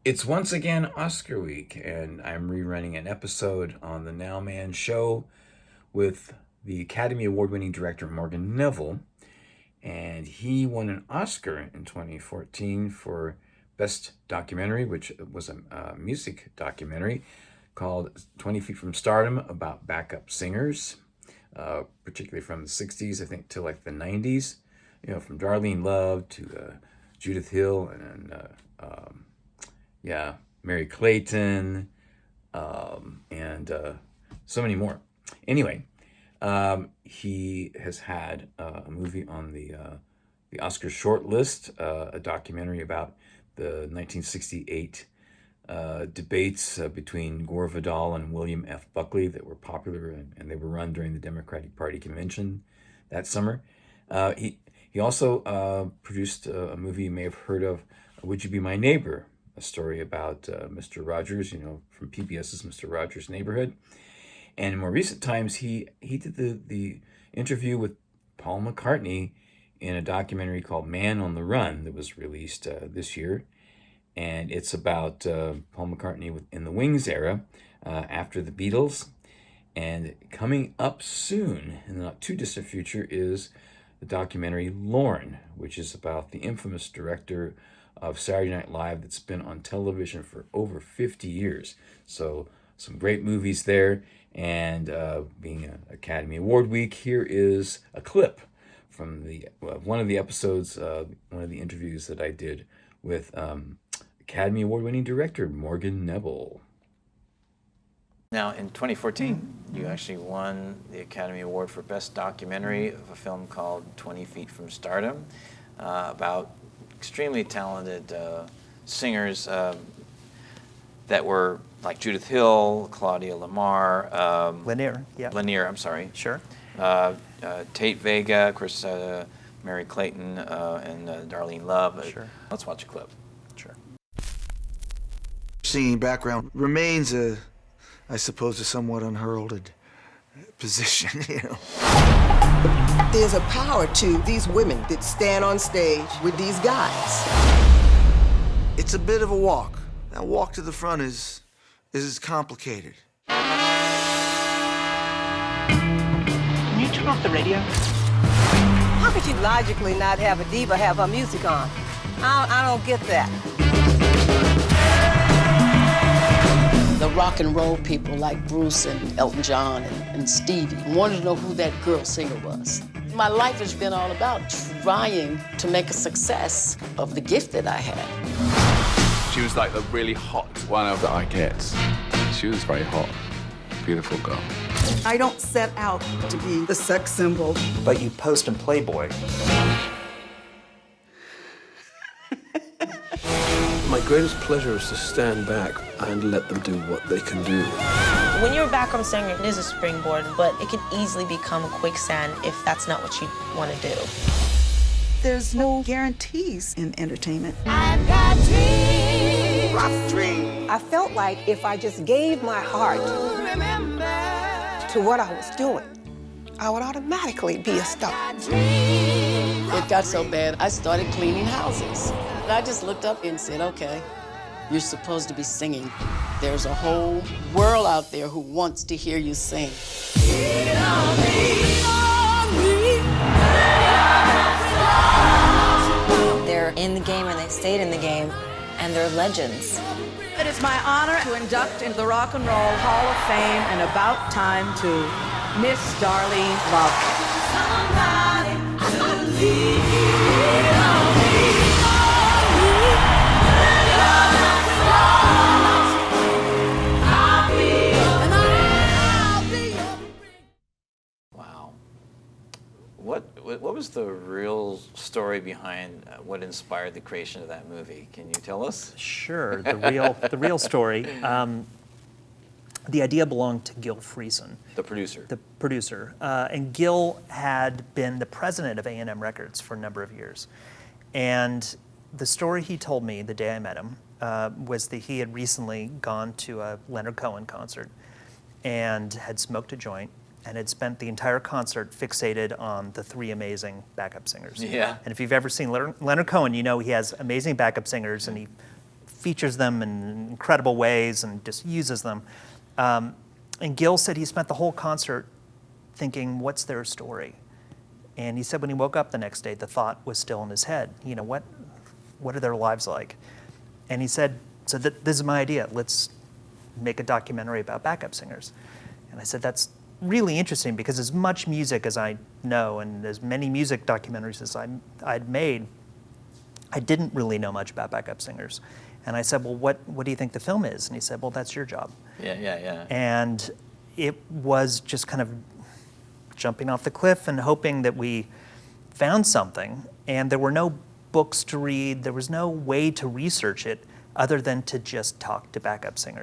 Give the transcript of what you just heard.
It's once again Oscar week, and I'm rerunning an episode on the Nowman Show with the Academy Award-winning director Morgan Neville, and he won an Oscar in 2014 for Best Documentary, which was a music documentary called 20 Feet From Stardom about backup singers, particularly from the 60s, I think, to like the 90s, from Darlene Love to Judith Hill and Mary Clayton, and so many more. Anyway, he has had a movie on the Oscar short list, a documentary about the 1968 debates between Gore Vidal and William F. Buckley that were popular, and they were run during the Democratic Party convention that summer. He also produced a movie you may have heard of, Would You Be My Neighbor? A story about Mr. Rogers, from PBS's Mr. Rogers' Neighborhood. And in more recent times, he did the interview with Paul McCartney in a documentary called Man on the Run that was released this year. And it's about Paul McCartney in the Wings era, after the Beatles. And coming up soon, in the not too distant future, is the documentary Lorne, which is about the infamous director of Saturday Night Live that's been on television for over 50 years. So some great movies there. And being an Academy Award week, here is a clip from one of the episodes, one of the interviews that I did with Academy Award-winning director Morgan Neville. Now, in 2014, you actually won the Academy Award for Best Documentary of a film called 20 Feet From Stardom, about extremely talented singers that were like Judith Hill, Claudia Lamar, Lanier, yeah. Lanier, I'm sorry. Sure. Tate Vega, of course, Mary Clayton, and Darlene Love. Sure. Let's watch a clip. Sure. Singing background remains I suppose, a somewhat unheralded position, There's a power to these women that stand on stage with these guys. It's a bit of a walk. That walk to the front is complicated. Can you turn off the radio? How could you logically not have a diva have her music on? I don't get that. The rock and roll people like Bruce and Elton John and Stevie wanted to know who that girl singer was. My life has been all about trying to make a success of the gift that I had. She was like the really hot one of the Ikettes. She was very hot, beautiful girl. I don't set out to be the sex symbol. But you post in Playboy. My greatest pleasure is to stand back and let them do what they can do. When you're a background singer, it is a springboard, but it can easily become a quicksand if that's not what you want to do. There's no guarantees in entertainment. I've got dreams. Rough dreams. I felt like if I just gave my heart to what I was doing, I would automatically be a star. It got so bad, I started cleaning houses. And I just looked up and said, okay, you're supposed to be singing. There's a whole world out there who wants to hear you sing. They're in the game and they stayed in the game, and they're legends. It is my honor to induct into the Rock and Roll Hall of Fame and about time to Miss Darlene Love. Wow. What was the real story behind what inspired the creation of that movie? Can you tell us? Sure. The real story. The idea belonged to Gil Friesen. The producer. The producer. And Gil had been the president of A&M Records for a number of years. And the story he told me the day I met him was that he had recently gone to a Leonard Cohen concert and had smoked a joint and had spent the entire concert fixated on the three amazing backup singers. Yeah. And if you've ever seen Leonard Cohen, you know he has amazing backup singers and he features them in incredible ways and just uses them. And Gil said he spent the whole concert thinking, what's their story? And he said when he woke up the next day, the thought was still in his head. You know, what are their lives like? And he said, so this is my idea. Let's make a documentary about backup singers. And I said, that's really interesting, because as much music as I know and as many music documentaries as I'd made, I didn't really know much about backup singers. And I said, well, what do you think the film is? And he said, well, that's your job. Yeah. And it was just kind of jumping off the cliff and hoping that we found something. And there were no books to read. There was no way to research it other than to just talk to backup singers.